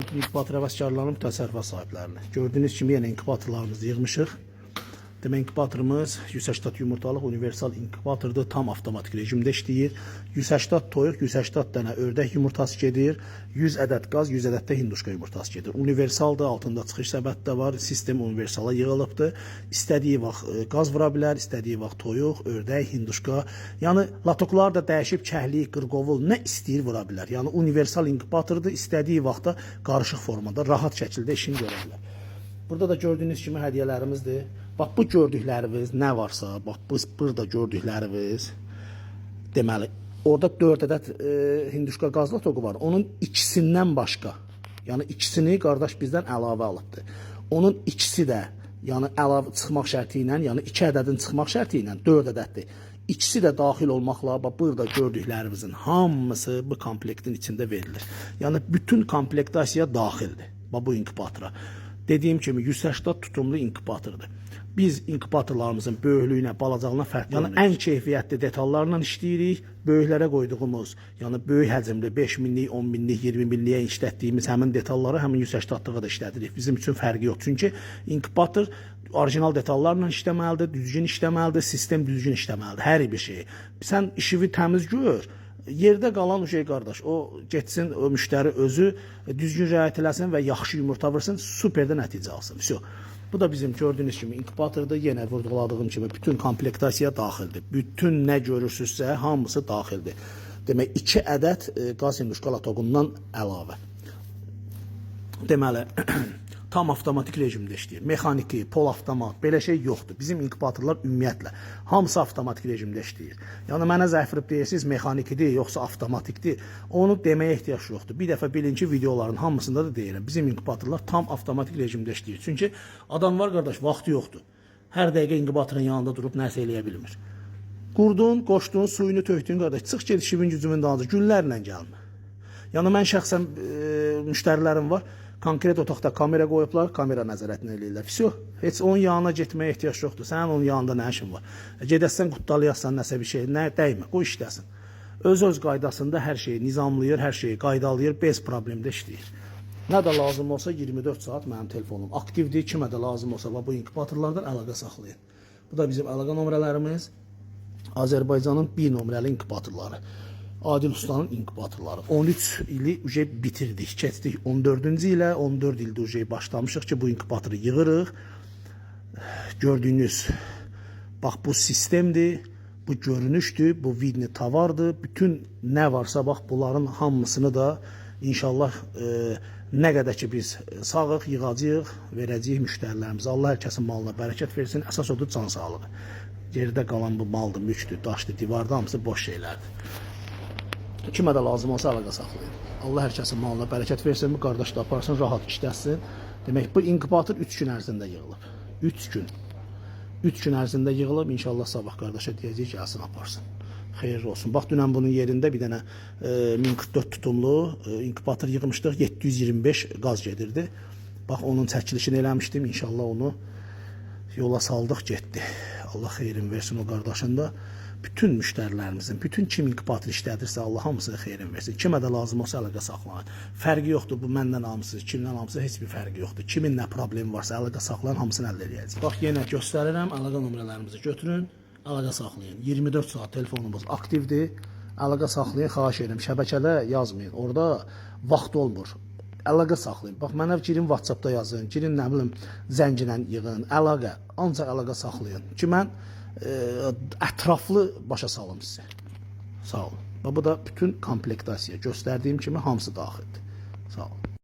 İnkubator həvəskarlarının təsərrüfat sahiblərini. Gördüyünüz kimi yenə inkubatorlarımızı yığmışıq. Demək inkubatorumuz 180 yumurtalıq universal inkubatordur. Tam avtomatik rejimdə işləyir. 180 toyuq, 180 dənə ördək yumurtası gedir. 100 ədəd qaz, 100 ədəd də hinduşka yumurtası gedir. Universaldır, altında çıxış səbəti də var. Sistem universala yığılıbdır. İstədiyi vaxt qaz vura bilər, istədiyi vaxt toyuq, ördək, hinduşka. Yəni latoklar da dəyişib kəhlik, qırqovul nə istəyir vura bilər. Yəni universal inkubatordur. İstədiyi vaxtda qarışıq formada rahat şəkildə işini görə bilər. Burada da gördüyünüz kimi hədiyyələrimizdir. Bax bu gördükləriniz nə varsa, bax burada gördükləriniz deməli orada 4 ədəd hinduşka qazlı toku var. Onun ikisindən başqa, yəni ikisini qardaş bizdən əlavə alıbdır. Onun ikisi də yəni əlavə çıxmaq şərti ilə, yəni 2 ədədin çıxmaq şərti ilə 4 ədəddir. İkisi də daxil olmaqla bax burada gördüklərinizin hamısı bu komplektin içində verilir. Yəni bütün komplektasiya daxildir. Bax bu inkubatora. Dediyim kimi 180 tutumlu inkubatordur. Biz inkubatorlarımızın böyüklüyünə, balacalığına fərqli, yəni ən keyfiyyətli detallarla işləyirik. Böyüklərə qoyduğumuz, yəni böyük həcmli 5 minlik, 10 minlik, 20 minliyə işlətdiyimiz həmin detalları həmin 180-lığa da işlədirik. Bizim üçün fərqi yox. Çünki inkubator orijinal detallarla işləməlidir, düzgün işləməlidir, sistem düzgün işləməlidir, hər bir şey. Sən işini təmiz gör. Yerdə qalan o şey qardaş, o getsin, o müştəri özü düzgün riayət eləsin və yaxşı yumurta vursun, super də nəticə alsın. Всё. Bu da bizim gördüyünüz kimi inkubatorda yenə vurğuladığım kimi bütün komplektasiya daxildir. Bütün nə görürsünüzsə hamısı daxildir. Demək 2 ədəd qaz hinduşka latoqundan əlavə. Deməli tam avtomatik rejimdə işləyir. Mexaniki, pol avtomat, belə şey yoxdur. Bizim inkubatorlar ümumiyyətlə hamısı avtomatik rejimdə işləyir. Yəni mənə zəifirib deyirsiniz, mexanikidir, yoxsa avtomatikdir. Onu deməyə ehtiyac yoxdur. Bir dəfə bilin ki, videoların hamısında da deyirəm. Bizim inkubatorlar tam avtomatik rejimdə işləyir. Çünki adam var qardaş, vaxtı yoxdur. Hər dəqiqə inkubatorun yanında durub nəsə eləyə bilmir. Qurdun, qoşdun, suyunu tökdün qardaş, çıx get işimin gücümün dalınca, günlərlə gəlmə. Yəni mən şəxsən müştərilərim var. Konkret otaqda kamera qoyublar, kamera nəzarətini eləyirlər. Всё, heç onun yanına getməyə ehtiyac yoxdur. Sənin onun yanında nə işin var? Gedəsən, qutlayasan nəsə bir şey, nə dəymə, qoy işləsin. Öz qaydasında hər şeyi nizamlayır, hər şeyi qaydalayır, bez problemdə işləyir. Nə də lazım olsa 24 saat mənim telefonum aktivdir. Kimə də lazım olsa bu inkubatorlardan əlaqə saxlayın. Bu da bizim əlaqə nömrələrimiz. Azərbaycanın 1 nömrəli inkubatorları. Adil Ustanın inkubatorları. 13 ili bitirdik, keçdik 14-cü ilə, 14 ildə başlamışıq ki, bu inkubatoru yığırıq. Gördüyünüz, bax bu sistemdir, bu görünüşdür, bu vidni tavardır. Bütün nə varsa, bax bunların hamısını da inşallah nə qədər ki biz sağıq, yığacağıq, verəcəyik müştərilərimizə. Allah hər kəsin malına bərəkət versin, əsas odur can sağlığı. Geridə qalan bu maldır, mülkdür, daşdır, divarda hamısı boş şeylərdir. Kimə də lazım olsa əlaqə saxlayın. Allah hər kəsin malına bərəkət versin, bu qardaş da aparsın, rahat işləsin. Demək, bu inkubator 3 gün ərzində yığılıb. 3 gün. 3 gün ərzində yığılıb, inşallah sabah qardaşa deyəcək ki, gəlsin aparsın. Xeyirli olsun. Bax, dünən bunun yerində bir dənə 1044 tutumlu inkubator yığmışdıq, 725 qaz gedirdi. Bax, onun çəkilişini eləmişdim, inşallah onu yola saldıq, getdi. Allah xeyrin versin o qardaşın da. Bütün müştərilərimizin, bütün kim inkubator işlədirsə Allah hamısına xeyrin versin. Kimə də lazım olsa əlaqə saxlayın. Fərqi yoxdur, bu məndən hamısı, kimdən hamısı heç bir fərqi yoxdur. Kimin nə problemi varsa əlaqə saxlayın, hamısını əldə edəcəyik. Bax, yenə göstərirəm, əlaqə nömrələrimizi götürün, əlaqə saxlayın. 24 saat telefonumuz aktivdir, əlaqə saxlayın, xahiş edirəm. Şəbəkədə yazmayın, orada vaxt olmur. Əlaqə saxlayın. Bax, mənə girin WhatsAppda yazın, girin nə bilim zənginlə yığın, əlaqə, ancaq əlaqə saxlayın ki, mən ətraflı başa salım sizə. Sağ olun. Bu da bütün komplektasiya göstərdiyim kimi hamısı daxildir. Sağ olun.